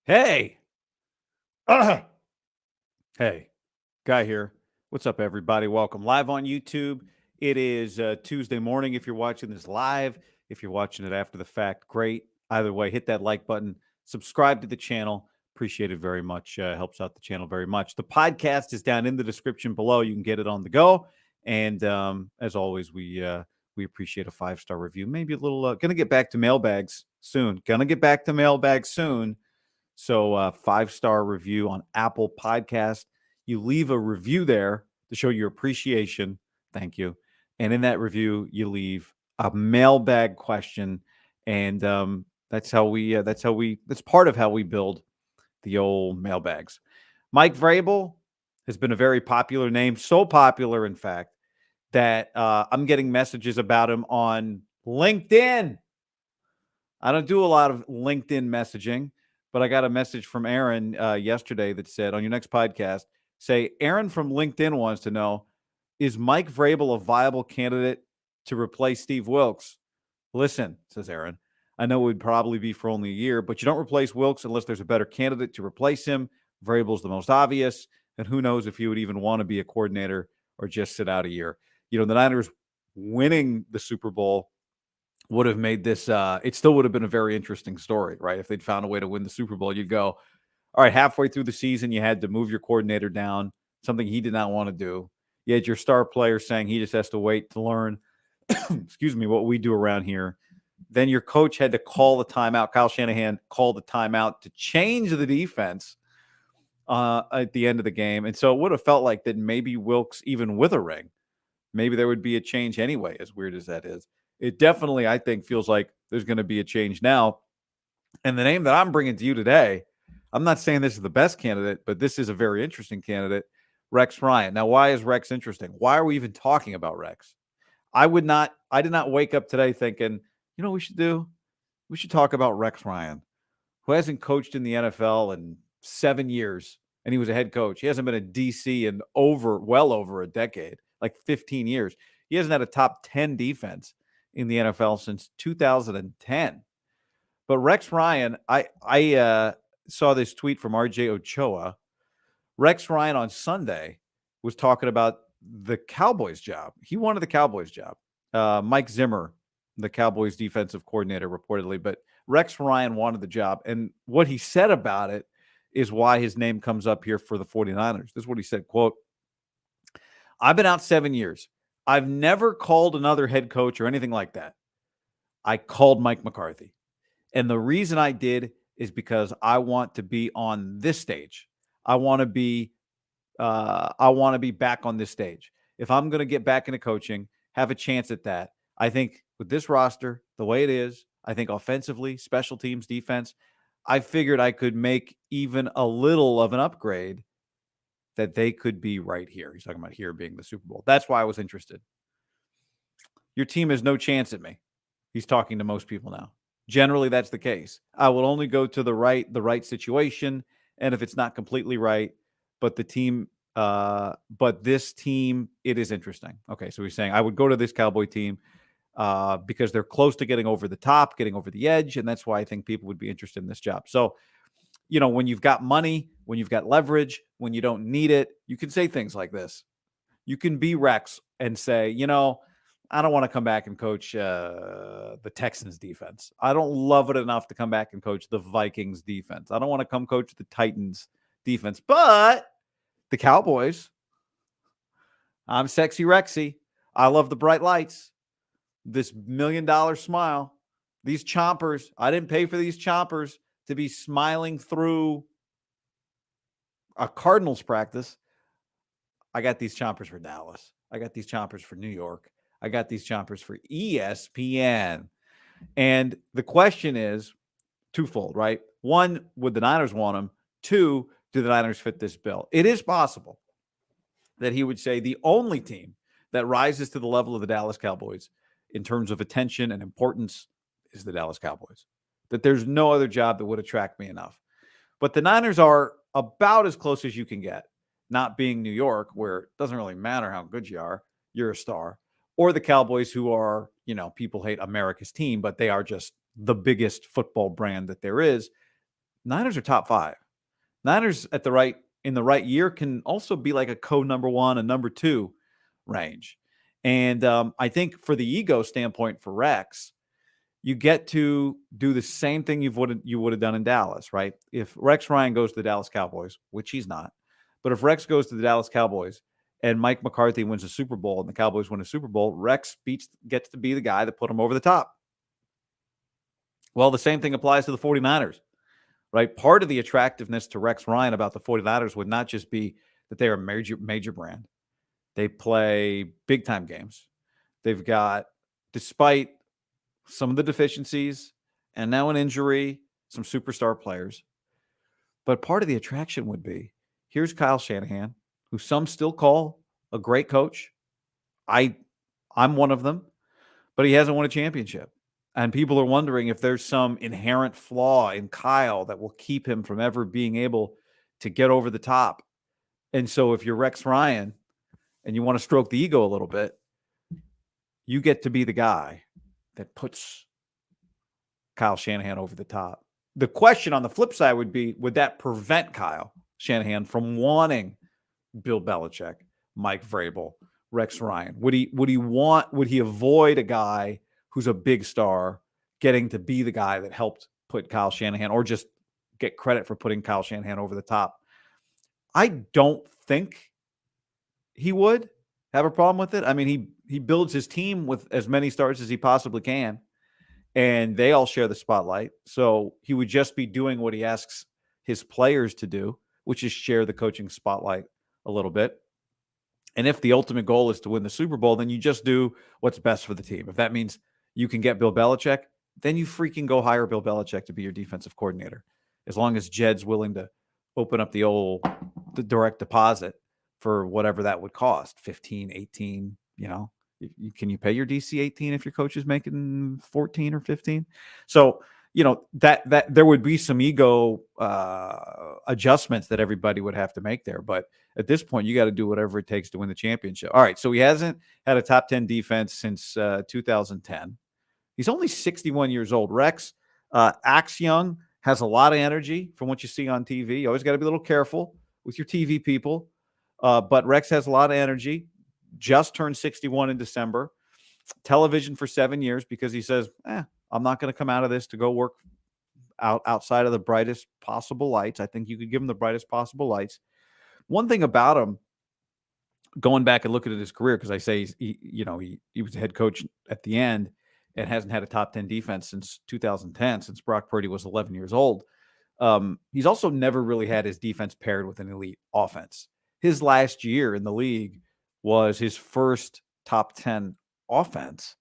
Hey. Uh, hey, Guy here. What's up, everybody? Welcome live on YouTube. It is Tuesday morning. If you're watching this live, if you're watching it after the fact, great. Either way, hit that like button, subscribe to the channel. Appreciate it very much. Helps out the channel very much. The podcast is down in the description below. You can get it on the go. And as always, we appreciate a 5-star review. Maybe a little. Gonna get back to mailbags soon. Gonna get back to mailbags soon. So 5-star review on Apple Podcast. You leave a review there to show your appreciation. Thank you. And in that review, you leave a mailbag question, and that's part of how we build the old mailbags. Mike Vrabel has been a very popular name, so popular, in fact, that I'm getting messages about him on LinkedIn. I don't do a lot of LinkedIn messaging, but I got a message from Aaron yesterday that said, on your next podcast, say, Aaron from LinkedIn wants to know, is Mike Vrabel a viable candidate to replace Steve Wilks? Listen, says Aaron, I know it would probably be for only a year, but you don't replace Wilks unless there's a better candidate to replace him. Vrabel's the most obvious, and who knows if he would even want to be a coordinator or just sit out a year. You know, the Niners winning the Super Bowl would have made this it still would have been a very interesting story, right? If they'd found a way to win the Super Bowl, you'd go, all right, halfway through the season, you had to move your coordinator down, something he did not want to do. You had your star player saying he just has to wait to learn, excuse me, what we do around here. Then your coach had to call the timeout. Kyle Shanahan called the timeout to change the defense at the end of the game. And so it would have felt like that maybe Wilks, even with a ring, maybe there would be a change anyway, as weird as that is. It definitely, I think, feels like there's going to be a change now. And the name that I'm bringing to you today, I'm not saying this is the best candidate, but this is a very interesting candidate, Rex Ryan. Now, why is Rex interesting? Why are we even talking about Rex? I did not wake up today thinking, you know what we should do? We should talk about Rex Ryan, who hasn't coached in the NFL in 7 years, and he was a head coach. He hasn't been a DC in well over a decade, like 15 years. He hasn't had a top 10 defense in the NFL since 2010. But Rex Ryan, I saw this tweet from RJ Ochoa. Rex Ryan on Sunday was talking about the Cowboys job. He wanted the Cowboys job. Mike Zimmer, the Cowboys defensive coordinator, reportedly, but Rex Ryan wanted the job. And what he said about it is why his name comes up here for the 49ers. This is what he said, quote, I've been out 7 years. I've never called another head coach or anything like that. I called Mike McCarthy. And the reason I did is because I want to be on this stage. I want to be back on this stage. If I'm going to get back into coaching, have a chance at that. I think with this roster, the way it is, I think offensively, special teams, defense, I figured I could make even a little of an upgrade that they could be right here. He's talking about here being the Super Bowl. That's why I was interested. Your team has no chance at me. He's talking to most people now. Generally, that's the case. I will only go to the right situation, and if it's not completely right, but this team, it is interesting. Okay, so he's saying I would go to this Cowboy team because they're close to getting over the top, getting over the edge, and that's why I think people would be interested in this job. So, you know, when you've got money, when you've got leverage, when you don't need it, you can say things like this. You can be Rex and say, you know, I don't want to come back and coach the Texans defense. I don't love it enough to come back and coach the Vikings defense. I don't want to come coach the Titans defense, but the Cowboys, I'm sexy Rexy. I love the bright lights, this $1 million smile, these chompers. I didn't pay for these chompers to be smiling through a Cardinals practice. I got these chompers for Dallas. I got these chompers for New York. I got these chompers for ESPN. And the question is twofold, right? One, would the Niners want him? Two, do the Niners fit this bill? It is possible that he would say the only team that rises to the level of the Dallas Cowboys in terms of attention and importance is the Dallas Cowboys. That there's no other job that would attract me enough. But the Niners are about as close as you can get, not being New York, where it doesn't really matter how good you are, you're a star, or the Cowboys, who are, you know, people hate America's team, but they are just the biggest football brand that there is. Niners are top 5. Niners in the right year can also be like a number 1, a number 2 range. And I think for the ego standpoint for Rex, you get to do the same thing you would have done in Dallas, right? If Rex Ryan goes to the Dallas Cowboys, which he's not, but if Rex goes to the Dallas Cowboys and Mike McCarthy wins a Super Bowl and the Cowboys win a Super Bowl, Rex gets to be the guy that put him over the top. Well, the same thing applies to the 49ers, right? Part of the attractiveness to Rex Ryan about the 49ers would not just be that they're a major brand. They play big time games. They've got, despite some of the deficiencies and now an injury, some superstar players. But part of the attraction would be, here's Kyle Shanahan, who some still call a great coach. I'm one of them, but he hasn't won a championship. And people are wondering if there's some inherent flaw in Kyle that will keep him from ever being able to get over the top. And so if you're Rex Ryan and you want to stroke the ego a little bit, you get to be the guy that puts Kyle Shanahan over the top. The question on the flip side would be, would that prevent Kyle Shanahan from wanting Bill Belichick, Mike Vrabel, Rex Ryan? Would he avoid a guy who's a big star getting to be the guy that helped put Kyle Shanahan, or just get credit for putting Kyle Shanahan over the top? I don't think he would have a problem with it. I mean, he builds his team with as many stars as he possibly can, and they all share the spotlight. So he would just be doing what he asks his players to do, which is share the coaching spotlight a little bit. And if the ultimate goal is to win the Super Bowl, then you just do what's best for the team. If that means you can get Bill Belichick, then you freaking go hire Bill Belichick to be your defensive coordinator. As long as Jed's willing to open up the direct deposit for whatever that would cost, 15, 18, can you pay your DC 18 if your coach is making 14 or 15? So, that there would be some ego adjustments that everybody would have to make there. But at this point, you got to do whatever it takes to win the championship. All right. So he hasn't had a top 10 defense since 2010. He's only 61 years old. Rex acts young, has a lot of energy from what you see on TV. You always got to be a little careful with your TV people. But Rex has a lot of energy. Just turned 61 in December. Television for 7 years, because he says, I'm not going to come out of this to go work outside of the brightest possible lights. I think you could give him the brightest possible lights. One thing about him, going back and looking at his career, because I say he was a head coach at the end and hasn't had a top 10 defense since 2010, since Brock Purdy was 11 years old. He's also never really had his defense paired with an elite offense. His last year in the league was his first top 10 offense.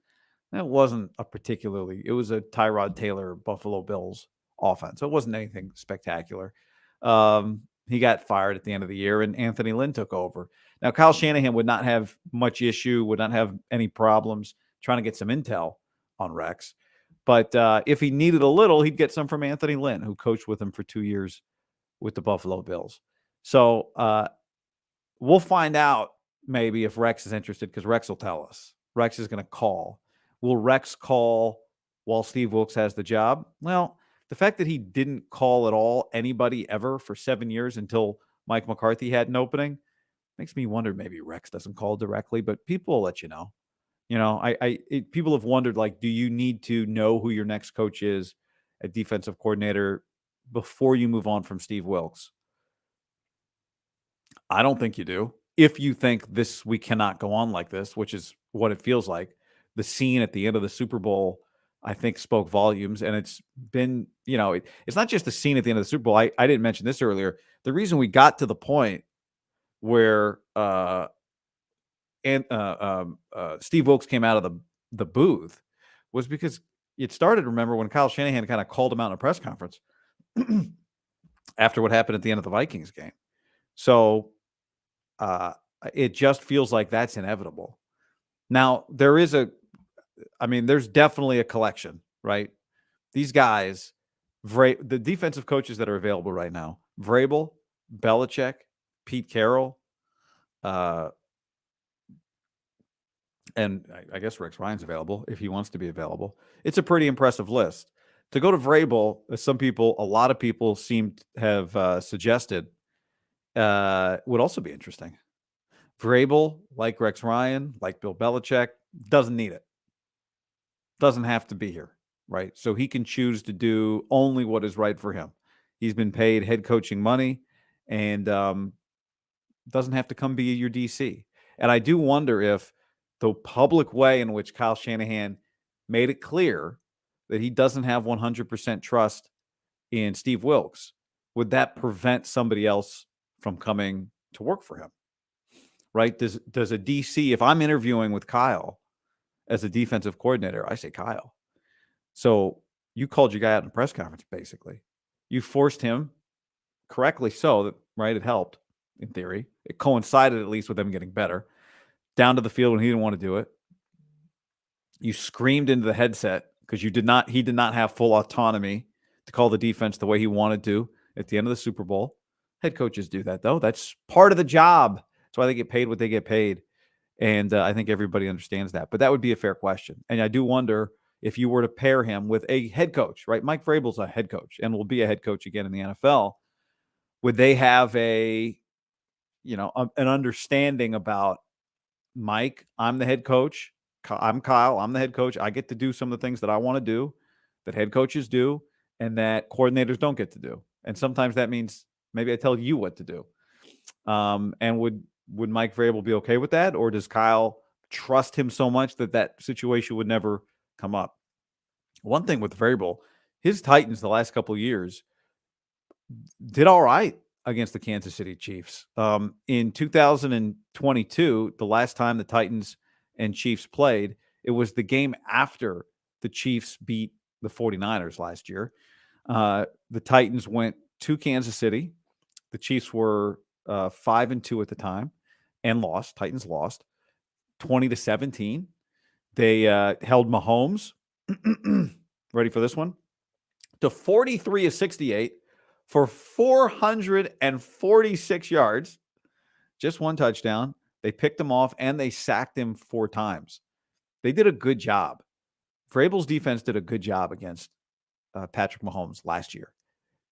That wasn't it was a Tyrod Taylor Buffalo Bills offense. It wasn't anything spectacular. He got fired at the end of the year, and Anthony Lynn took over. Now, Kyle Shanahan would not have much issue, would not have any problems trying to get some intel on Rex. But if he needed a little, he'd get some from Anthony Lynn, who coached with him for 2 years with the Buffalo Bills. So we'll find out maybe if Rex is interested, because Rex will tell us. Rex is going to call. Will Rex call while Steve Wilks has the job? Well, the fact that he didn't call at all anybody ever for 7 years until Mike McCarthy had an opening makes me wonder, maybe Rex doesn't call directly, but people will let you know. People have wondered, like, do you need to know who your next coach is, a defensive coordinator, before you move on from Steve Wilks? I don't think you do. If you think we cannot go on like this, which is what it feels like. The scene at the end of the Super Bowl, I think, spoke volumes. And it's been, it's not just the scene at the end of the Super Bowl. I didn't mention this earlier. The reason we got to the point where Steve Wilks came out of the booth was because it started, remember, when Kyle Shanahan kind of called him out in a press conference after what happened at the end of the Vikings game. So it just feels like that's inevitable. Now, there's definitely a collection, right? These guys, the defensive coaches that are available right now, Vrabel, Belichick, Pete Carroll, and I guess Rex Ryan's available if he wants to be available. It's a pretty impressive list. To go to Vrabel, as a lot of people seem to have suggested, would also be interesting. Vrabel, like Rex Ryan, like Bill Belichick, doesn't need it. Doesn't have to be here, right? So he can choose to do only what is right for him. He's been paid head coaching money and doesn't have to come be your DC. And I do wonder if the public way in which Kyle Shanahan made it clear that he doesn't have 100% trust in Steve Wilks, would that prevent somebody else from coming to work for him? Right? Does a DC, if I'm interviewing with Kyle as a defensive coordinator, I say, Kyle, so you called your guy out in a press conference, basically. You forced him, correctly so, right? It helped in theory. It coincided at least with them getting better. Down to the field when he didn't want to do it. You screamed into the headset because he did not have full autonomy to call the defense the way he wanted to at the end of the Super Bowl. Head coaches do that, though. That's part of the job. That's why they get paid what they get paid. And I think everybody understands that. But that would be a fair question. And I do wonder if you were to pair him with a head coach, right? Mike Vrabel's a head coach and will be a head coach again in the NFL. Would they have an understanding about, Mike, I'm the head coach. I'm Kyle. I'm the head coach. I get to do some of the things that I want to do, that head coaches do, and that coordinators don't get to do. And sometimes that means maybe I tell you what to do. And would Mike Vrabel be okay with that? Or does Kyle trust him so much that situation would never come up? One thing with Vrabel, his Titans the last couple of years did all right against the Kansas City Chiefs. In 2022, the last time the Titans and Chiefs played, it was the game after the Chiefs beat the 49ers last year. The Titans went to Kansas City. The Chiefs were 5-2 at the time and lost. Titans lost 20-17. They held Mahomes, ready for this one, to 43 of 68 for 446 yards, just one touchdown. They picked him off and they sacked him 4 times. They did a good job. Vrabel's defense did a good job against Patrick Mahomes last year.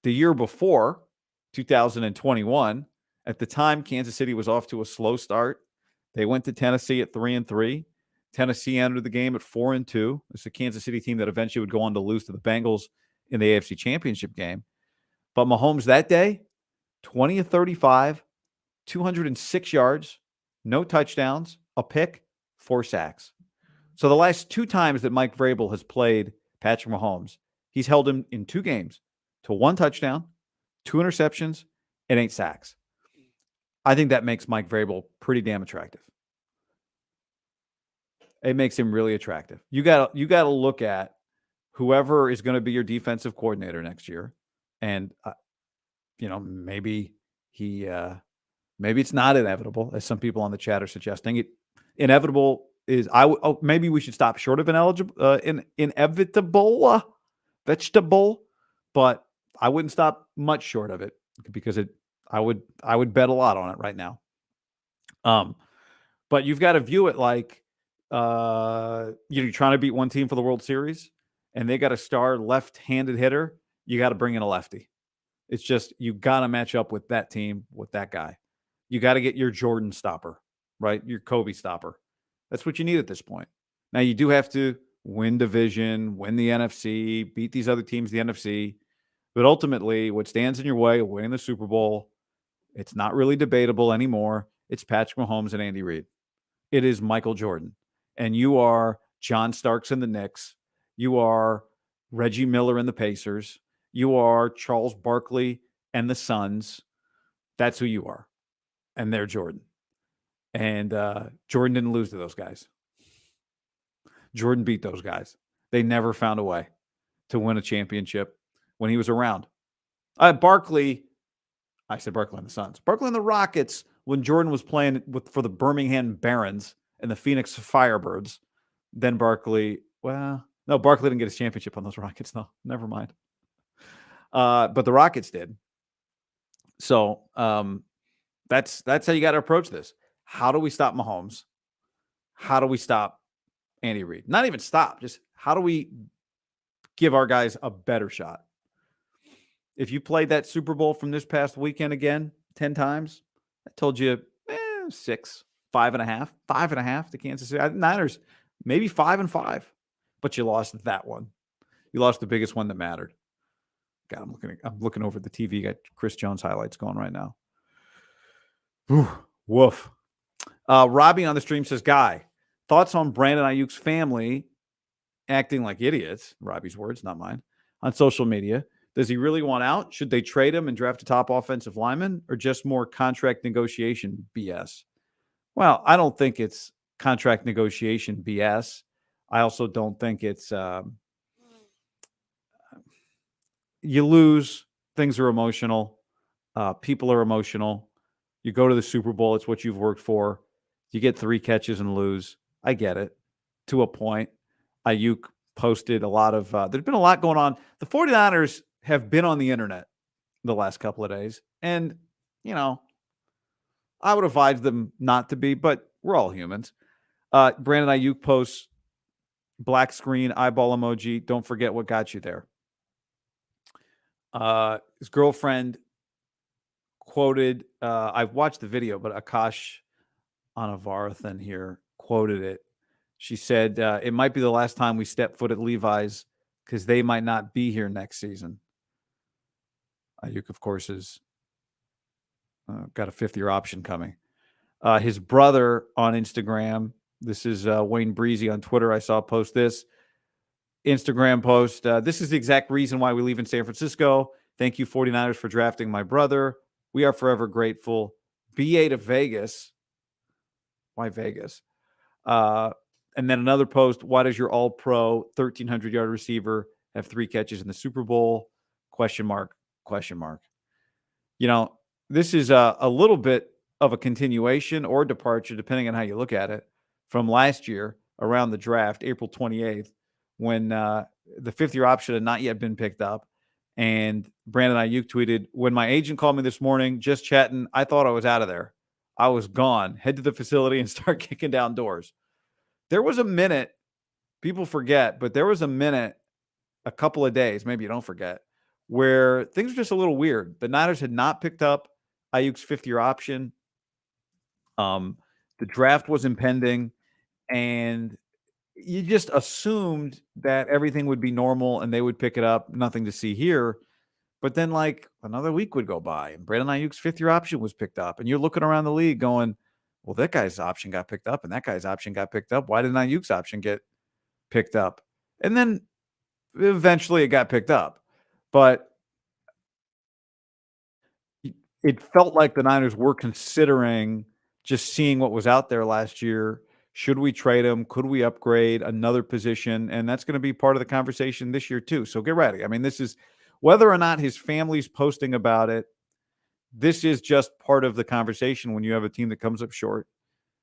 The year before, 2021, at the time, Kansas City was off to a slow start. They went to Tennessee at 3-3. Tennessee entered the game at 4-2. It's a Kansas City team that eventually would go on to lose to the Bengals in the AFC Championship game. But Mahomes that day, 20 of 35, 206 yards, no touchdowns, a pick, 4 sacks. So the last 2 times that Mike Vrabel has played Patrick Mahomes, he's held him in 2 games to 1 touchdown, 2 interceptions, and 8 sacks. I think that makes Mike Vrabel pretty damn attractive. It makes him really attractive. You got to look at whoever is going to be your defensive coordinator next year, and maybe it's not inevitable, as some people on the chat are suggesting. Inevitable is maybe we should stop short of inevitable vegetable, but I wouldn't stop much short of it because I would bet a lot on it right now. But you've got to view it like you're trying to beat one team for the World Series, and they got a star left-handed hitter. You got to bring in a lefty. It's just you got to match up with that team, with that guy. You got to get your Jordan stopper, right? Your Kobe stopper. That's what you need at this point. Now, you do have to win division, win the NFC, beat these other teams, the NFC. But ultimately, what stands in your way of winning the Super Bowl, it's not really debatable anymore. It's Patrick Mahomes and Andy Reid. It is Michael Jordan. And you are John Starks in the Knicks. You are Reggie Miller in the Pacers. You are Charles Barkley and the Suns. That's who you are. And they're Jordan. And Jordan didn't lose to those guys. Jordan beat those guys. They never found a way to win a championship when he was around. Barkley, I said Barkley and the Suns. Barkley and the Rockets when Jordan was playing for the Birmingham Barons and the Phoenix Firebirds. Then Barkley, Barkley didn't get his championship on those Rockets. No, never mind. But the Rockets did. So that's how you got to approach this. How do we stop Mahomes? How do we stop Andy Reid? Not even stop. Just how do we give our guys a better shot. If you played that Super Bowl from this past weekend again 10 times, I told you 6, 5.5 to Kansas City. Niners, maybe 5-5, but you lost that one. You lost the biggest one that mattered. God, I'm looking over at the TV. Got Chris Jones highlights going right now. Whew, woof. Robbie on the stream says, Guy, thoughts on Brandon Ayuk's family acting like idiots, Robbie's words, not mine, on social media. Does he really want out? Should they trade him and draft a top offensive lineman, or just more contract negotiation BS? Well, I don't think it's contract negotiation BS. I also don't think it's you lose. Things are emotional. People are emotional. You go to the Super Bowl. It's what you've worked for. You get 3 catches and lose. I get it to a point. Ayuk posted a lot of there's been a lot going on. The 49ers have been on the internet the last couple of days. And, I would advise them not to be, but we're all humans. Brandon Ayuk posts black screen, eyeball emoji. Don't forget what got you there. His girlfriend quoted, I've watched the video, but Akash Anavarthan here quoted it. She said, it might be the last time we step foot at Levi's because they might not be here next season. Ayuk, of course, is got a 5th-year option coming. His brother on Instagram, this is Wayne Breezy on Twitter. I saw post this Instagram post. This is the exact reason why we leave in San Francisco. Thank you, 49ers, for drafting my brother. We are forever grateful. BA to Vegas. Why Vegas? And then another post. Why does your all-pro 1,300-yard receiver have 3 catches in the Super Bowl? Question mark. This is a little bit of a continuation or departure, depending on how you look at it, from last year around the draft, April 28th, when the 5th-year option had not yet been picked up. And Brandon Ayuk tweeted, when my agent called me this morning, just chatting, I thought I was out of there. I was gone. Head to the facility and start kicking down doors. There was a minute, people forget, but there was a minute, a couple of days, maybe you don't forget, where things were just a little weird. The Niners had not picked up Ayuk's 5th-year option. The draft was impending, and you just assumed that everything would be normal and they would pick it up. Nothing to see here. But then, another week would go by, and Brandon Ayuk's 5th-year option was picked up. And you're looking around the league going, well, that guy's option got picked up, and that guy's option got picked up. Why didn't Ayuk's option get picked up? And then eventually it got picked up. But it felt like the Niners were considering just seeing what was out there last year. Should we trade him? Could we upgrade another position? And that's going to be part of the conversation this year too. So get ready. I mean, this is whether or not his family's posting about it. This is just part of the conversation when you have a team that comes up short.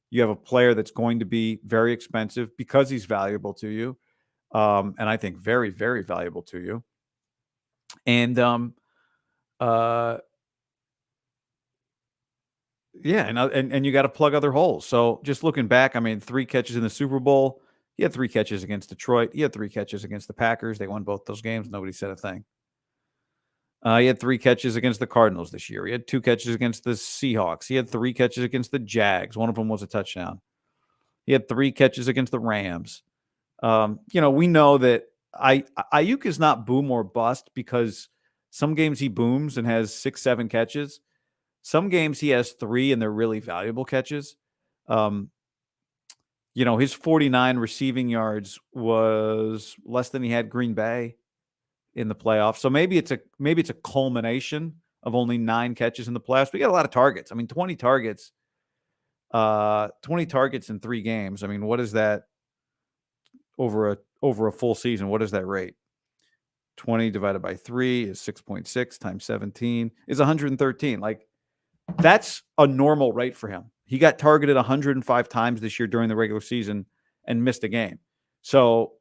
You have a player that's going to be very expensive because he's valuable to you. And I think very, very valuable to you. And yeah, and you got to plug other holes. So just looking back, I mean, 3 catches in the Super Bowl. He had 3 catches against Detroit. He had 3 catches against the Packers. They won both those games. Nobody said a thing. He had 3 catches against the Cardinals this year. He had 2 catches against the Seahawks. He had 3 catches against the Jags. One of them was a touchdown. He had 3 catches against the Rams. We know that Ayuk is not boom or bust because some games he booms and has 6, 7 catches. Some games he has 3 and they're really valuable catches. His 49 receiving yards was less than he had Green Bay in the playoffs. So maybe it's a culmination of only 9 catches in the playoffs. We got a lot of targets. I mean, 20 targets in 3 games. I mean, what is that over a full season? What is that rate? 20 divided by 3 is 6.6 times 17 is 113. That's a normal rate for him. He got targeted 105 times this year during the regular season and missed a game. So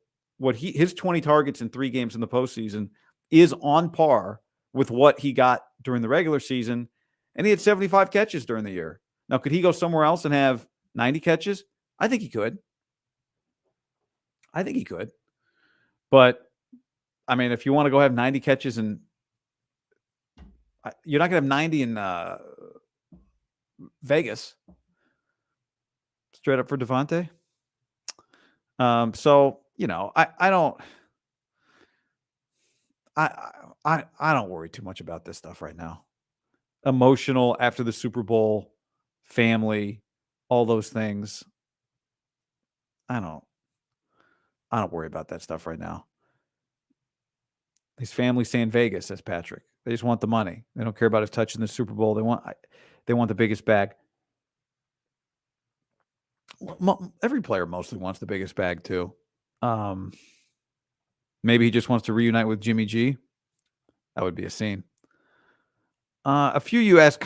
his 20 targets in 3 games in the postseason is on par with what he got during the regular season. And he had 75 catches during the year. Now, could he go somewhere else and have 90 catches? I think he could. But I mean, if you want to go have 90 catches and you're not going to have 90 in Vegas. Straight up for Devontae. So, you know, I don't worry too much about this stuff right now. Emotional after the Super Bowl, family, all those things. I don't worry about that stuff right now. His family stay in Vegas, says Patrick. They just want the money. They don't care about his touching the Super Bowl. They want the biggest bag. Every player mostly wants the biggest bag too. Maybe he just wants to reunite with Jimmy G. That would be a scene. A few you asked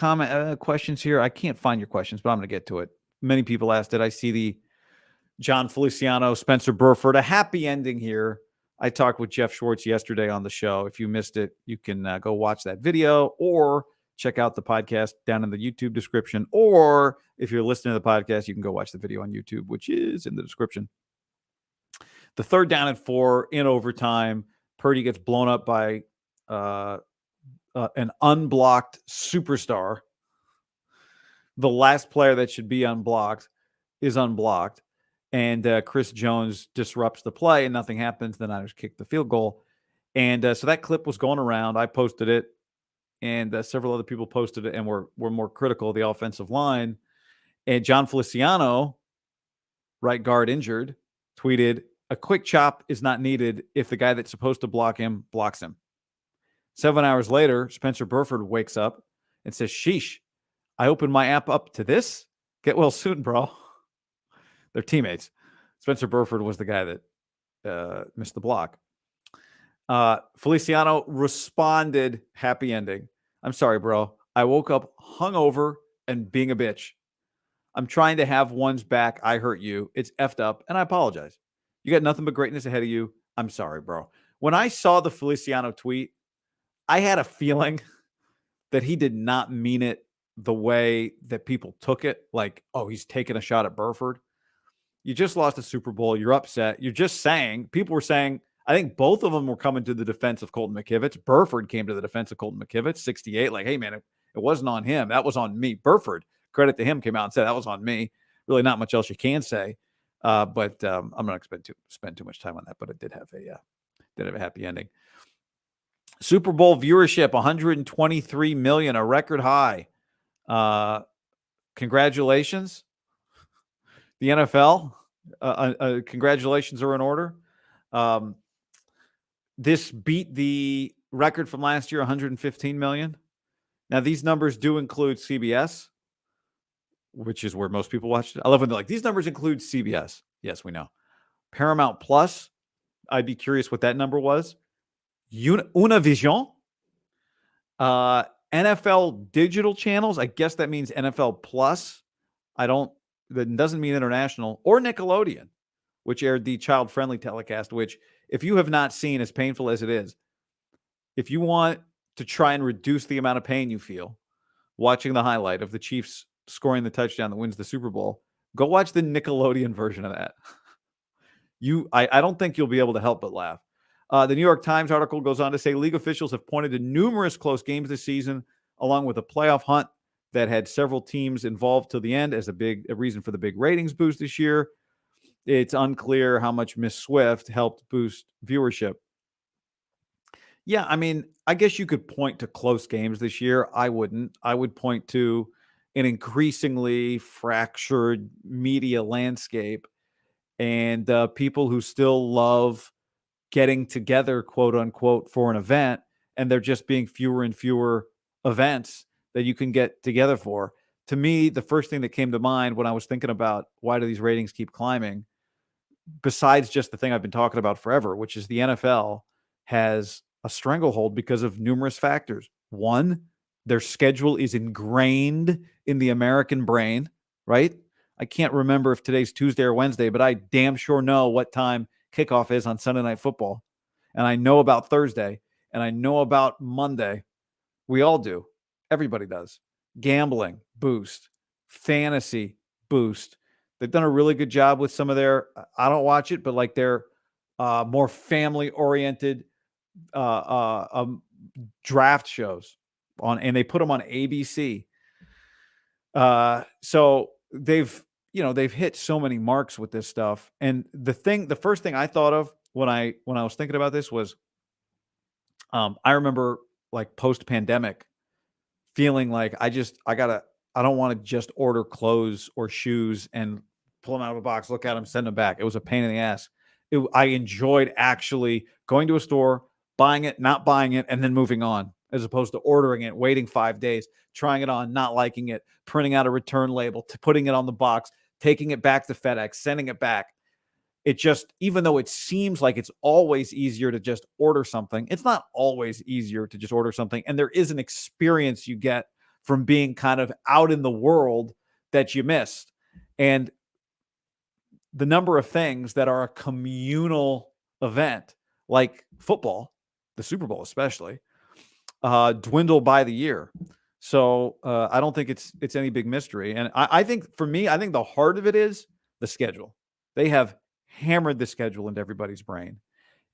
questions here. I can't find your questions, but I'm going to get to it. Many people asked, did I see the John Feliciano, Spencer Burford, a happy ending here? I talked with Jeff Schwartz yesterday on the show. If you missed it, you can go watch that video or check out the podcast down in the YouTube description. Or if you're listening to the podcast, you can go watch the video on YouTube, which is in the description. The 3rd down and 4 in overtime. Purdy gets blown up by an unblocked superstar. The last player that should be unblocked is unblocked. And Chris Jones disrupts the play and nothing happens. The Niners kick the field goal. And so that clip was going around. I posted it and several other people posted it and were more critical of the offensive line. And John Feliciano, right guard injured, tweeted, "A quick chop is not needed if the guy that's supposed to block him blocks him." 7 hours later, Spencer Burford wakes up and says, "Sheesh, I opened my app up to this? Get well soon, bro." They're teammates. Spencer Burford was the guy that missed the block. Feliciano responded, happy ending. "I'm sorry, bro. I woke up hungover and being a bitch. I'm trying to have one's back. I hurt you. It's effed up, and I apologize. You got nothing but greatness ahead of you. I'm sorry, bro." When I saw the Feliciano tweet, I had a feeling that he did not mean it the way that people took it. Like, oh, he's taking a shot at Burford. You just lost a Super Bowl. You're upset. You're just saying, people were saying, I think both of them were coming to the defense of Colton McKivitz. Burford came to the defense of Colton McKivitz, 68. Like, hey, man, it wasn't on him. That was on me. Burford, credit to him, came out and said, that was on me. Really not much else you can say. But I'm not going to spend too much time on that, but it did have a happy ending. Super Bowl viewership, 123 million, a record high. Congratulations. The NFL, congratulations are in order. This beat the record from last year, 115 million. Now, these numbers do include CBS, which is where most people watched it. I love when they're like, these numbers include CBS. Yes, we know. Paramount Plus, I'd be curious what that number was. Univision, NFL digital channels. I guess that means NFL Plus. That doesn't mean international, or Nickelodeon, which aired the child-friendly telecast, which, if you have not seen, as painful as it is, if you want to try and reduce the amount of pain you feel watching the highlight of the Chiefs scoring the touchdown that wins the Super Bowl, go watch the Nickelodeon version of that. I don't think you'll be able to help but laugh. The New York Times article goes on to say league officials have pointed to numerous close games this season, along with a playoff hunt that had several teams involved till the end as a reason for the big ratings boost this year. It's unclear how much Miss Swift helped boost viewership. Yeah, I mean, I guess you could point to close games this year. I wouldn't. I would point to an increasingly fractured media landscape and people who still love getting together, quote unquote, for an event, and there just being fewer and fewer events that you can get together for. To me, the first thing that came to mind when I was thinking about why do these ratings keep climbing, besides just the thing I've been talking about forever, which is the NFL has a stranglehold because of numerous factors. One, their schedule is ingrained in the American brain, right? I can't remember if today's Tuesday or Wednesday, but I damn sure know what time kickoff is on Sunday Night Football. And I know about Thursday, and I know about Monday. We all do. Everybody does. Gambling, boost. Fantasy, boost. They've done a really good job with some of their, I don't watch it, but like their more family-oriented draft shows on, and they put them on ABC. So they've hit so many marks with this stuff. And the first thing I thought of when I was thinking about this was, I remember like post pandemic feeling like I don't want to just order clothes or shoes and pull them out of a box, look at them, send them back. It was a pain in the ass. I enjoyed actually going to a store, buying it, not buying it, and then moving on, as opposed to ordering it, waiting 5 days, trying it on, not liking it, printing out a return label, putting it on the box, taking it back to FedEx, sending it back. It just, even though it seems like it's always easier to just order something, it's not always easier to just order something. And there is an experience you get from being kind of out in the world that you missed. And the number of things that are a communal event, like football, the Super Bowl especially, dwindle by the year. So I don't think it's any big mystery. And I think for me, I think the heart of it is the schedule. They have hammered the schedule into everybody's brain.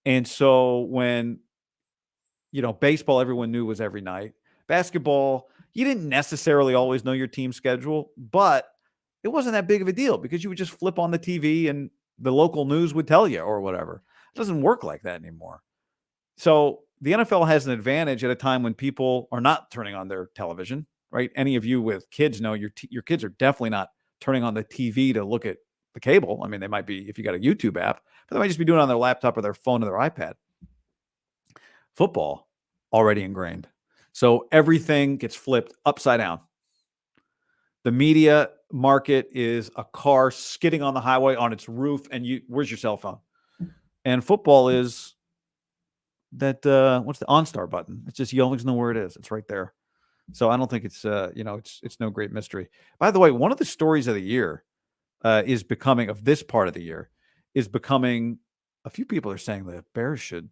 And so when, baseball, everyone knew was every night. Basketball, you didn't necessarily always know your team's schedule, but it wasn't that big of a deal because you would just flip on the TV and the local news would tell you or whatever. It doesn't work like that anymore. So the NFL has an advantage at a time when people are not turning on their television, right? Any of you with kids know your kids are definitely not turning on the TV to look at the cable. I mean, they might be if you got a YouTube app, but they might just be doing it on their laptop or their phone or their iPad. Football, already ingrained. So everything gets flipped upside down. The media market is a car skidding on the highway on its roof, and where's your cell phone? And football is that what's the OnStar button? It's just you always know where it is. It's right there. So I don't think it's it's no great mystery. By the way, one of the stories of the year is becoming of this part of the year is becoming. A few people are saying the Bears should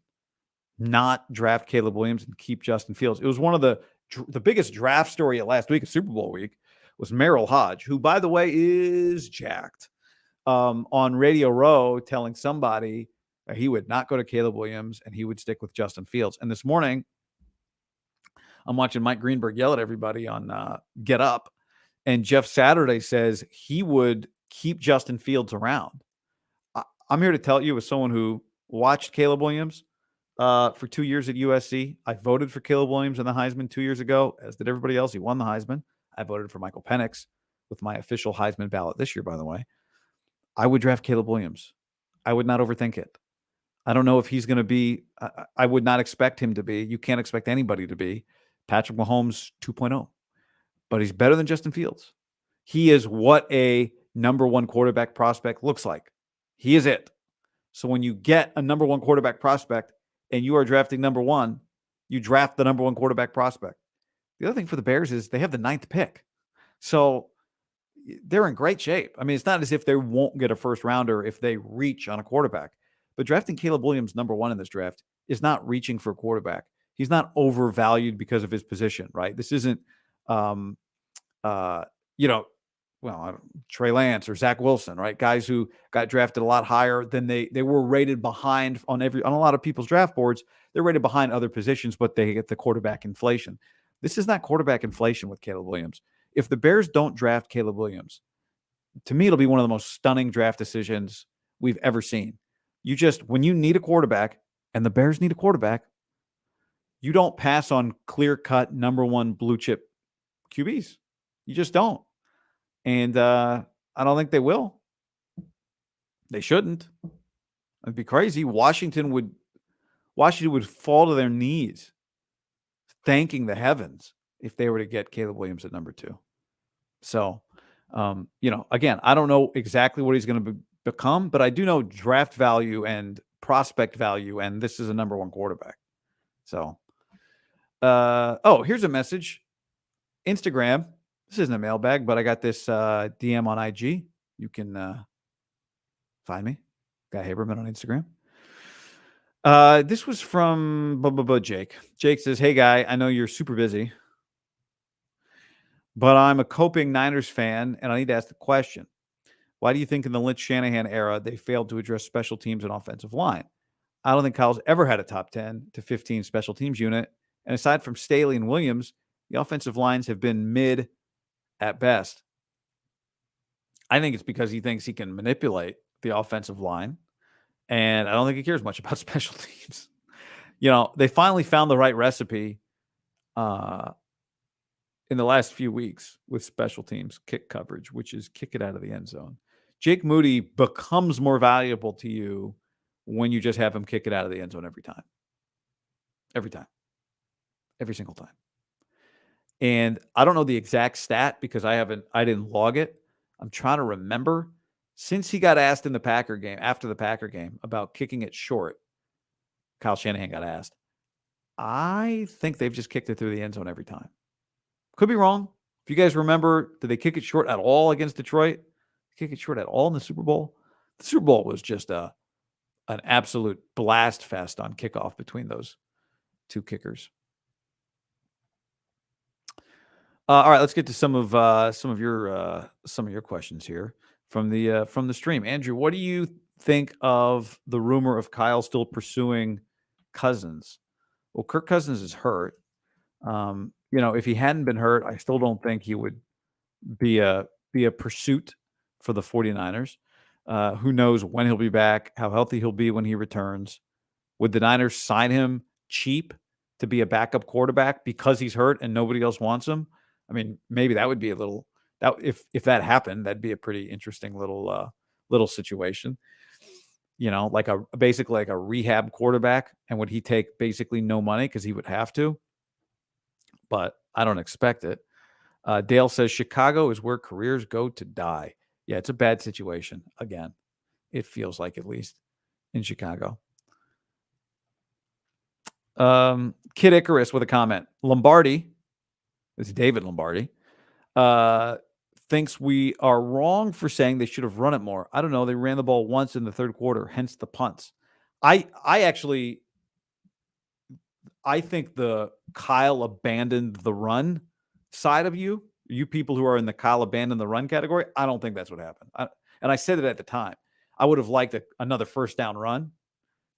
not draft Caleb Williams and keep Justin Fields. It was one of the biggest draft story at last week of Super Bowl week was Merrill Hodge, who, by the way, is jacked, on Radio Row telling somebody he would not go to Caleb Williams and he would stick with Justin Fields. And this morning, I'm watching Mike Greenberg yell at everybody on Get Up, and Jeff Saturday says he would keep Justin Fields around. I'm here to tell you, as someone who watched Caleb Williams for 2 years at USC, I voted for Caleb Williams in the Heisman 2 years ago, as did everybody else. He won the Heisman. I voted for Michael Penix with my official Heisman ballot this year, by the way. I would draft Caleb Williams. I would not overthink it. I don't know if he's going to be, I would not expect him to be. You can't expect anybody to be Patrick Mahomes 2.0, but he's better than Justin Fields. He is what a number one quarterback prospect looks like. He is it. So when you get a number one quarterback prospect and you are drafting number one, you draft the number one quarterback prospect. The other thing for the Bears is they have the 9th pick. So they're in great shape. I mean, it's not as if they won't get a first rounder if they reach on a quarterback. But drafting Caleb Williams number one in this draft is not reaching for a quarterback. He's not overvalued because of his position, right? This isn't, Trey Lance or Zach Wilson, right? Guys who got drafted a lot higher than they were rated behind on a lot of people's draft boards. They're rated behind other positions, but they get the quarterback inflation. This is not quarterback inflation with Caleb Williams. If the Bears don't draft Caleb Williams, to me, it'll be one of the most stunning draft decisions we've ever seen. When you need a quarterback and the Bears need a quarterback, you don't pass on clear-cut number one blue chip QBs. You just don't. And I don't think they will. They shouldn't. It'd be crazy. Washington would fall to their knees, thanking the heavens if they were to get Caleb Williams at number 2. So, again, I don't know exactly what he's going to become, but I do know draft value and prospect value, and this is a number one quarterback. So, here's a message. Instagram. This isn't a mailbag, but I got this DM on IG. You can find me. Guy Haberman on Instagram. This was from Jake. Jake says, "Hey, guy, I know you're super busy, but I'm a coping Niners fan, and I need to ask the question. Why do you think in the Lynch Shanahan era they failed to address special teams and offensive line? I don't think Kyle's ever had a top 10 to 15 special teams unit. And aside from Staley and Williams, the offensive lines have been mid at best. I think it's because he thinks he can manipulate the offensive line. And I don't think he cares much about special teams. They finally found the right recipe in the last few weeks with special teams kick coverage, which is kick it out of the end zone. Jake Moody becomes more valuable to you when you just have him kick it out of the end zone every time. Every time. Every single time. And I don't know the exact stat because I didn't log it. I'm trying to remember. Since he got asked in the Packer game, after the Packer game, about kicking it short, Kyle Shanahan got asked. I think they've just kicked it through the end zone every time. Could be wrong. If you guys remember, did they kick it short at all against Detroit? Kick it short at all in the Super Bowl? The Super Bowl was just an absolute blast fest on kickoff between those two kickers. All right, let's get to some of your questions here from the stream. Andrew, what do you think of the rumor of Kyle still pursuing Cousins? Well, Kirk Cousins is hurt. If he hadn't been hurt, I still don't think he would be a pursuit for the 49ers. Who knows when he'll be back, how healthy he'll be when he returns. Would the Niners sign him cheap to be a backup quarterback because he's hurt and nobody else wants him? I mean, maybe that would be if that happened, that'd be a pretty interesting little situation. Basically like a rehab quarterback. And would he take basically no money because he would have to? But I don't expect it. Dale says Chicago is where careers go to die. Yeah, it's a bad situation. Again, it feels like, at least in Chicago. Kid Icarus with a comment. Lombardi, this is David Lombardi, thinks we are wrong for saying they should have run it more. I don't know. They ran the ball once in the third quarter, hence the punts. I think the Kyle abandoned the run side of you people who are in the Kyle abandoned the run category, I don't think that's what happened. And I said it at the time. I would have liked another first down run.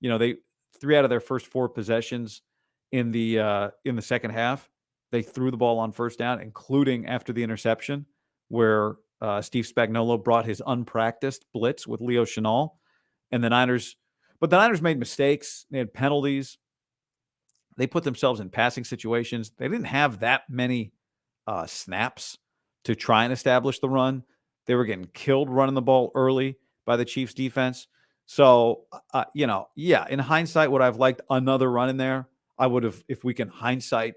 They 3 out of their first 4 possessions in the second half, they threw the ball on first down, including after the interception where Steve Spagnuolo brought his unpracticed blitz with Leo Chenal, and the Niners made mistakes. They had penalties. They put themselves in passing situations. They didn't have that many snaps to try and establish the run. They were getting killed running the ball early by the Chiefs defense. So, in hindsight, would I have liked another run in there? I would have, if we can hindsight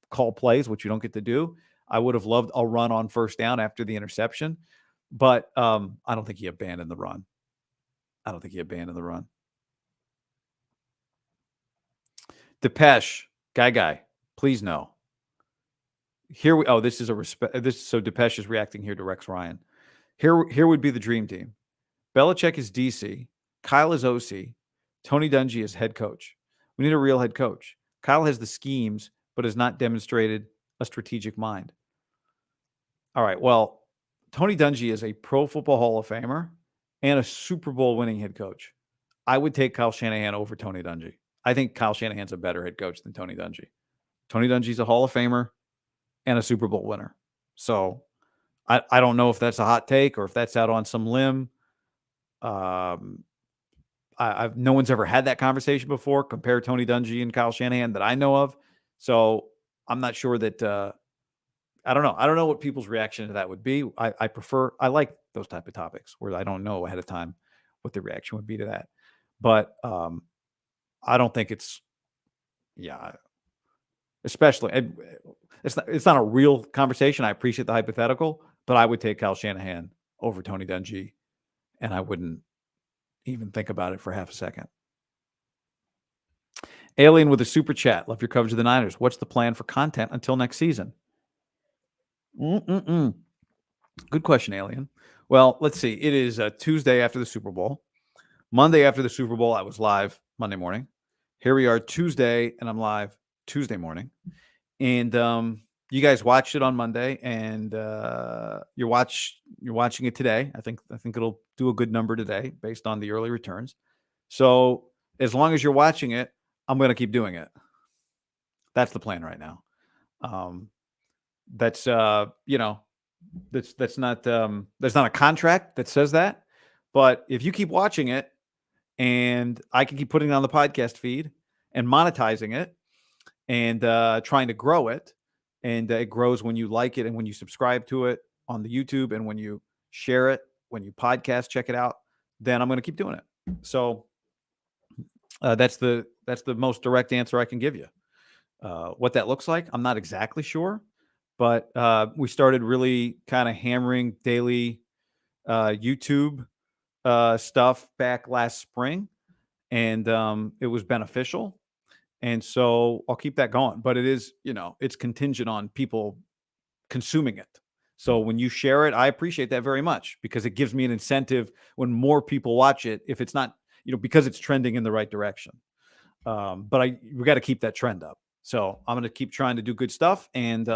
call plays, which you don't get to do, I would have loved a run on first down after the interception. But I don't think he abandoned the run. Depeche, guy, please no. This is so Depeche is reacting here to Rex Ryan. Here would be the dream team. Belichick is DC, Kyle is OC, Tony Dungy is head coach. We need a real head coach. Kyle has the schemes, but has not demonstrated a strategic mind. All right, well, Tony Dungy is a Pro Football Hall of Famer and a Super Bowl winning head coach. I would take Kyle Shanahan over Tony Dungy. I think Kyle Shanahan's a better head coach than Tony Dungy. Tony Dungy's a Hall of Famer and a Super Bowl winner. So I don't know if that's a hot take or if that's out on some limb. No one's ever had that conversation before. Compare Tony Dungy and Kyle Shanahan that I know of. So I'm not sure that I don't know. I don't know what people's reaction to that would be. I like those type of topics where I don't know ahead of time what the reaction would be to that. But I don't think especially it's not a real conversation. I appreciate the hypothetical, but I would take Kyle Shanahan over Tony Dungy, and I wouldn't even think about it for half a second. Alien with a super chat. Love your coverage of the Niners. What's the plan for content until next season? Good question, Alien. Well, let's see. It is Tuesday after the Super Bowl. Monday after the Super Bowl, I was live Monday morning. Here we are Tuesday, and I'm live Tuesday morning. And you guys watched it on Monday, and you're watching it today. I think it'll do a good number today based on the early returns. So as long as you're watching it, I'm going to keep doing it. That's the plan right now. That's that's not there's not a contract that says that, but if you keep watching it and I can keep putting it on the podcast feed and monetizing it and trying to grow it, and it grows when you like it and when you subscribe to it on the YouTube and when you share it, when you podcast, check it out, then I'm going to keep doing it. So that's the most direct answer I can give you. What that looks like, I'm not exactly sure, but we started really kind of hammering daily YouTube stuff back last spring, and it was beneficial. And so I'll keep that going, but it is, it's contingent on people consuming it. So when you share it, I appreciate that very much because it gives me an incentive when more people watch it, if it's not, because it's trending in the right direction. But we got to keep that trend up. So I'm going to keep trying to do good stuff and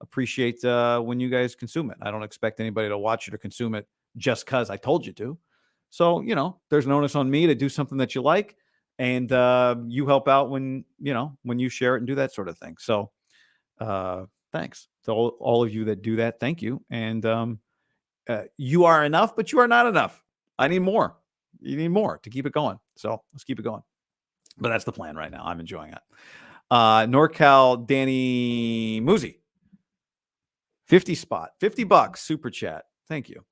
appreciate when you guys consume it. I don't expect anybody to watch it or consume it just because I told you to. So, there's an onus on me to do something that you like, and you help out when you share it and do that sort of thing. So thanks to all of you that do that. Thank you. And you are enough, but you are not enough. I need more. You need more to keep it going. So let's keep it going. But that's the plan right now. I'm enjoying it. NorCal Danny Muzi, 50 spot, $50 super chat. Thank you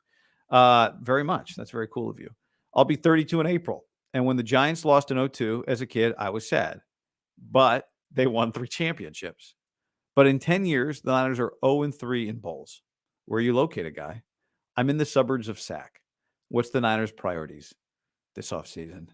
very much. That's very cool of you. I'll be 32 in April. And when the Giants lost in 2002 as a kid, I was sad. But they won 3 championships. But in 10 years, the Niners are 0-3 in bowls. Where are you located, guy? I'm in the suburbs of Sac. What's the Niners' priorities this offseason?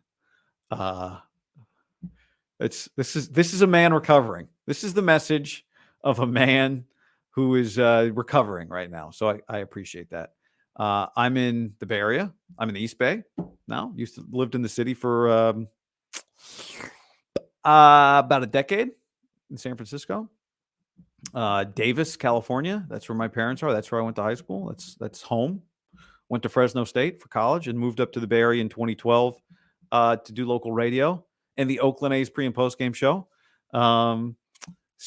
This is a man recovering. This is the message of a man who is recovering right now. So I appreciate that. I'm in the Bay Area. I'm in the East Bay now. Lived in the city for about a decade in San Francisco. Davis, California. That's where my parents are. That's where I went to high school. That's home. Went to Fresno State for college and moved up to the Bay Area in 2012 to do local radio and the Oakland A's pre and post game show. Moved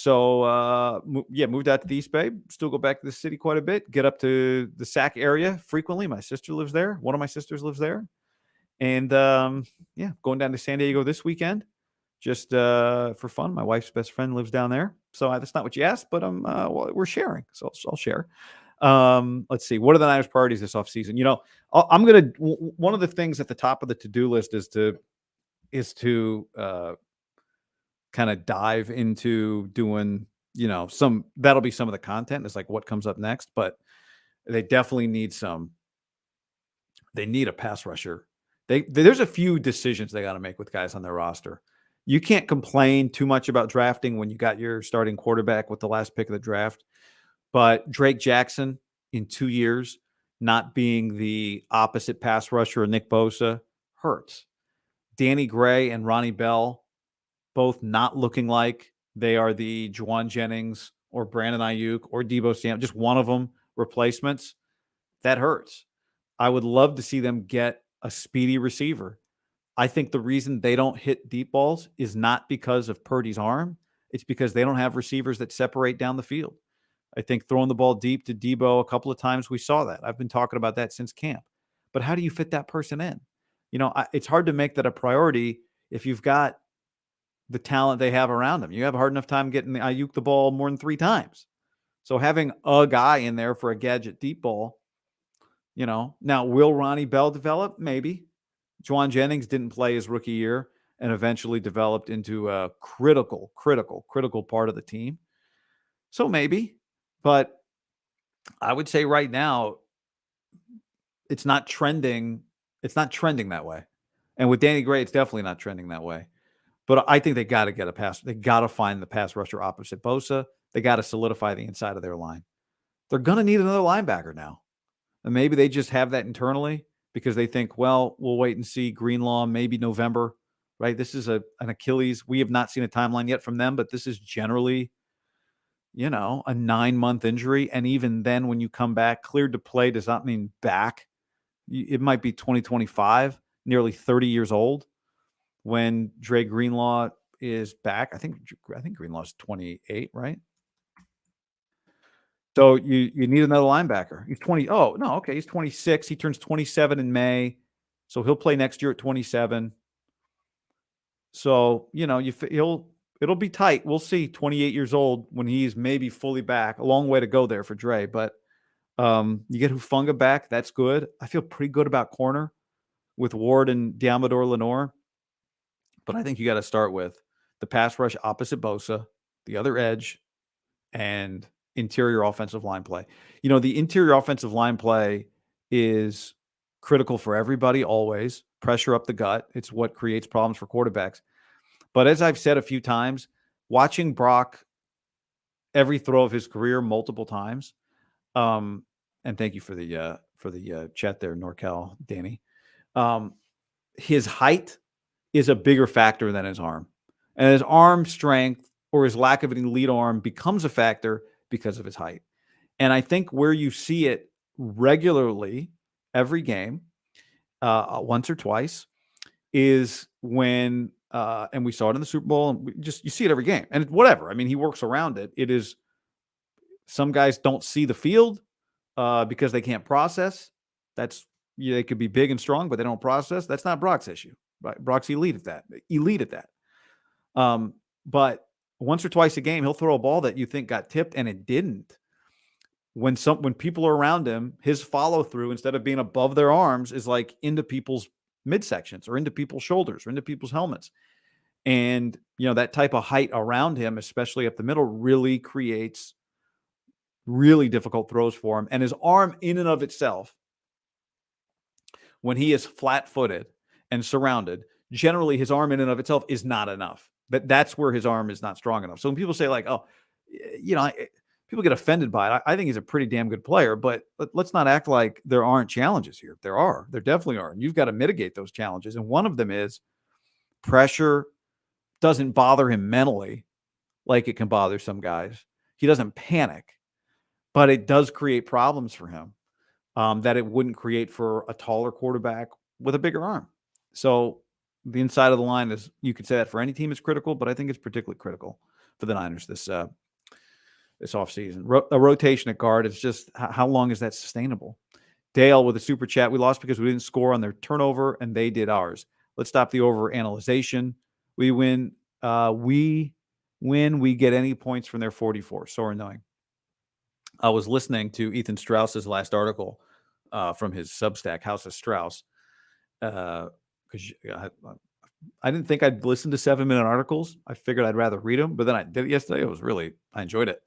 out to the East Bay. Still go back to the city quite a bit. Get up to the Sac area frequently. My sister lives there. One of my sisters lives there. And going down to San Diego this weekend just for fun. My wife's best friend lives down there. So that's not what you asked, but we're sharing. So I'll share. Let's see. What are the Niners' priorities this offseason? I'm going to, one of the things at the top of the to-do list is to kind of dive into doing, that'll be some of the content. It's like what comes up next, but they definitely need a pass rusher. There's a few decisions they got to make with guys on their roster. You can't complain too much about drafting when you got your starting quarterback with the last pick of the draft. But Drake Jackson in 2 years, not being the opposite pass rusher of Nick Bosa, hurts. Danny Gray and Ronnie Bell, both not looking like they are the Juwan Jennings or Brandon Ayuk or Deebo Samuel, just one of them replacements. That hurts. I would love to see them get a speedy receiver. I think the reason they don't hit deep balls is not because of Purdy's arm. It's because they don't have receivers that separate down the field. I think throwing the ball deep to Deebo a couple of times, we saw that. I've been talking about that since camp. But how do you fit that person in? It's hard to make that a priority if you've got the talent they have around them. You have a hard enough time getting the Ayuk the ball more than 3 times. So having a guy in there for a gadget deep ball, now will Ronnie Bell develop? Maybe. Juwan Jennings didn't play his rookie year and eventually developed into a critical part of the team. So maybe, but I would say right now it's not trending. It's not trending that way. And with Danny Gray, it's definitely not trending that way. But I think they got to get a pass. They got to find the pass rusher opposite Bosa. They got to solidify the inside of their line. They're going to need another linebacker now. And maybe they just have that internally because they think, well, we'll wait and see Greenlaw, maybe November, right? This is an Achilles. We have not seen a timeline yet from them, but this is generally, a 9-month injury. And even then, when you come back, cleared to play does not mean back. It might be 2025, nearly 30 years old. when Dre Greenlaw is back. I think Greenlaw's 28, right? So you need another linebacker. He's 20. Oh, no, okay. He's 26. He turns 27 in May. So he'll play next year at 27. So, it'll be tight. We'll see. 28 years old when he's maybe fully back. A long way to go there for Dre, but you get Hufanga back. That's good. I feel pretty good about corner with Ward and Diamador Lenore. But I think you got to start with the pass rush opposite Bosa, the other edge, and interior offensive line play. The interior offensive line play is critical for everybody always. Pressure up the gut. It's what creates problems for quarterbacks. But as I've said a few times, watching Brock every throw of his career multiple times, and thank you for the chat there, NorCal Danny. His height is a bigger factor than his arm, and his arm strength or his lack of an elite arm becomes a factor because of his height. And I think where you see it regularly every game, once or twice, is when and we saw it in the Super Bowl, and you see it every game, and whatever. I mean, he works around it. It is some guys don't see the field because they can't process. They could be big and strong, but they don't process. That's not Brock's issue. Right? Brock's elite at that. But once or twice a game, he'll throw a ball that you think got tipped and it didn't. When people are around him, his follow through, instead of being above their arms, is like into people's midsections or into people's shoulders or into people's helmets. And, that type of height around him, especially up the middle, really creates really difficult throws for him. And his arm in and of itself, when he is flat-footed and surrounded, generally his arm in and of itself is not enough. That's where his arm is not strong enough. So when people say like, oh, people get offended by it. I think he's a pretty damn good player, but let's not act like there aren't challenges here. There definitely are. And you've got to mitigate those challenges. And one of them is pressure doesn't bother him mentally like it can bother some guys. He doesn't panic, but it does create problems for him that it wouldn't create for a taller quarterback with a bigger arm. So the inside of the line is, you could say that for any team is critical, but I think it's particularly critical for the Niners this offseason. A rotation at guard is just, how long is that sustainable? Dale with a super chat. We lost because we didn't score on their turnover and they did ours. Let's stop the over-analyzation. We win. We get any points from their 44. So annoying. I was listening to Ethan Strauss's last article from his Substack, House of Strauss, because I didn't think I'd listen to 7-minute articles. I figured I'd rather read them, but then I did it yesterday. I enjoyed it.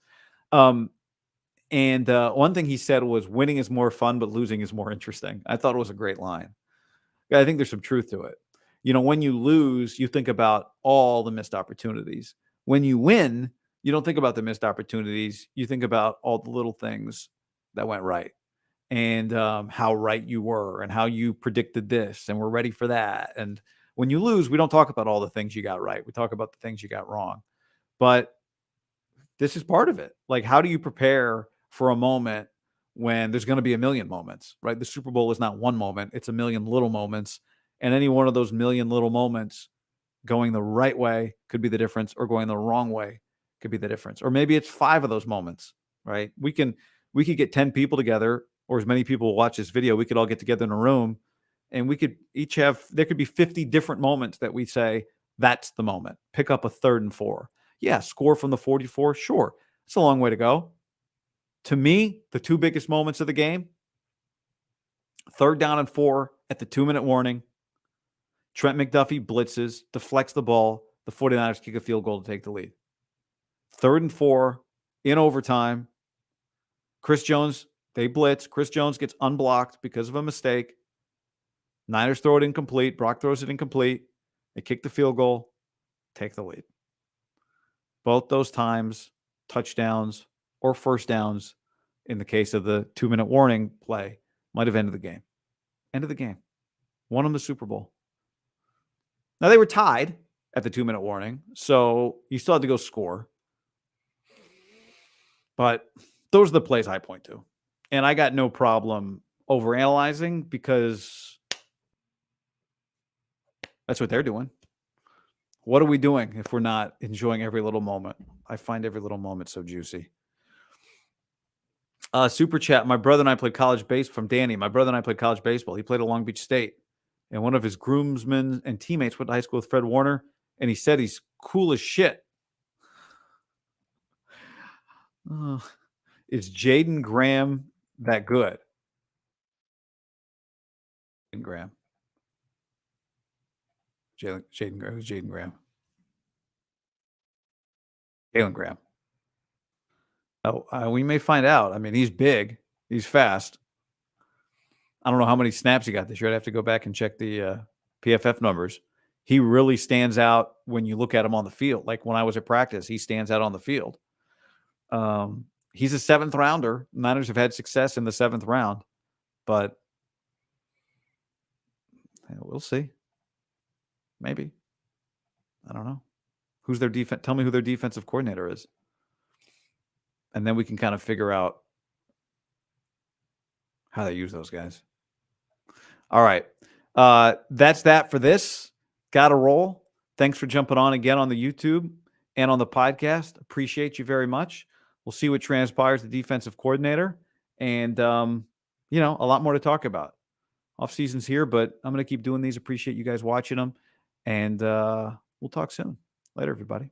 And one thing he said was, winning is more fun, but losing is more interesting. I thought it was a great line. I think there's some truth to it. When you lose, you think about all the missed opportunities. When you win, you don't think about the missed opportunities. You think about all the little things that went right, and how right you were, and how you predicted this and were ready for that. And when you lose, we don't talk about all the things you got right. We talk about the things you got wrong. But this is part of it. Like, how do you prepare for a moment when there's going to be a million moments, right? The Super Bowl is not one moment. It's a million little moments. And any one of those million little moments going the right way could be the difference, or going the wrong way could be the difference. Or maybe it's 5 of those moments, right? We could get 10 people together, or as many people watch this video, we could all get together in a room, and we could each there could be 50 different moments that we say, that's the moment. Pick up a 3rd and 4. Yeah, score from the 44. Sure. It's a long way to go. To me, the 2 biggest moments of the game, 3rd down and 4 at the 2-minute warning. Trent McDuffie blitzes, deflects the ball. The 49ers kick a field goal to take the lead. 3rd and 4 in overtime. Chris Jones, they blitz. Chris Jones gets unblocked because of a mistake. Niners throw it incomplete. Brock throws it incomplete. They kick the field goal, take the lead. Both those times, touchdowns or first downs, in the case of the 2-minute warning play, might have ended the game. End of the game. Won them the Super Bowl. Now, they were tied at the 2-minute warning, so you still had to go score. But those are the plays I point to. And I got no problem overanalyzing, because that's what they're doing. What are we doing if we're not enjoying every little moment? I find every little moment so juicy. Super chat. My brother and I played college base from Danny. My brother and I played college baseball. He played at Long Beach State, and one of his groomsmen and teammates went to high school with Fred Warner, and he said he's cool as shit. Is Jaden Graham that good? Jaden Graham. Jaden Graham. Who's Jaden Graham? Jalen Graham. Oh, we may find out. I mean, he's big. He's fast. I don't know how many snaps he got this year. I'd have to go back and check the PFF numbers. He really stands out when you look at him on the field. Like when I was at practice, he stands out on the field. He's a 7th rounder. Niners have had success in the 7th round, but we'll see. Maybe. I don't know. Who's their defense? Tell me who their defensive coordinator is. And then we can kind of figure out how they use those guys. All right. That's that for this. Got to roll. Thanks for jumping on again on the YouTube and on the podcast. Appreciate you very much. We'll see what transpires, the defensive coordinator, and a lot more to talk about. Off season's here, but I'm going to keep doing these. Appreciate you guys watching them, and we'll talk soon. Later, everybody.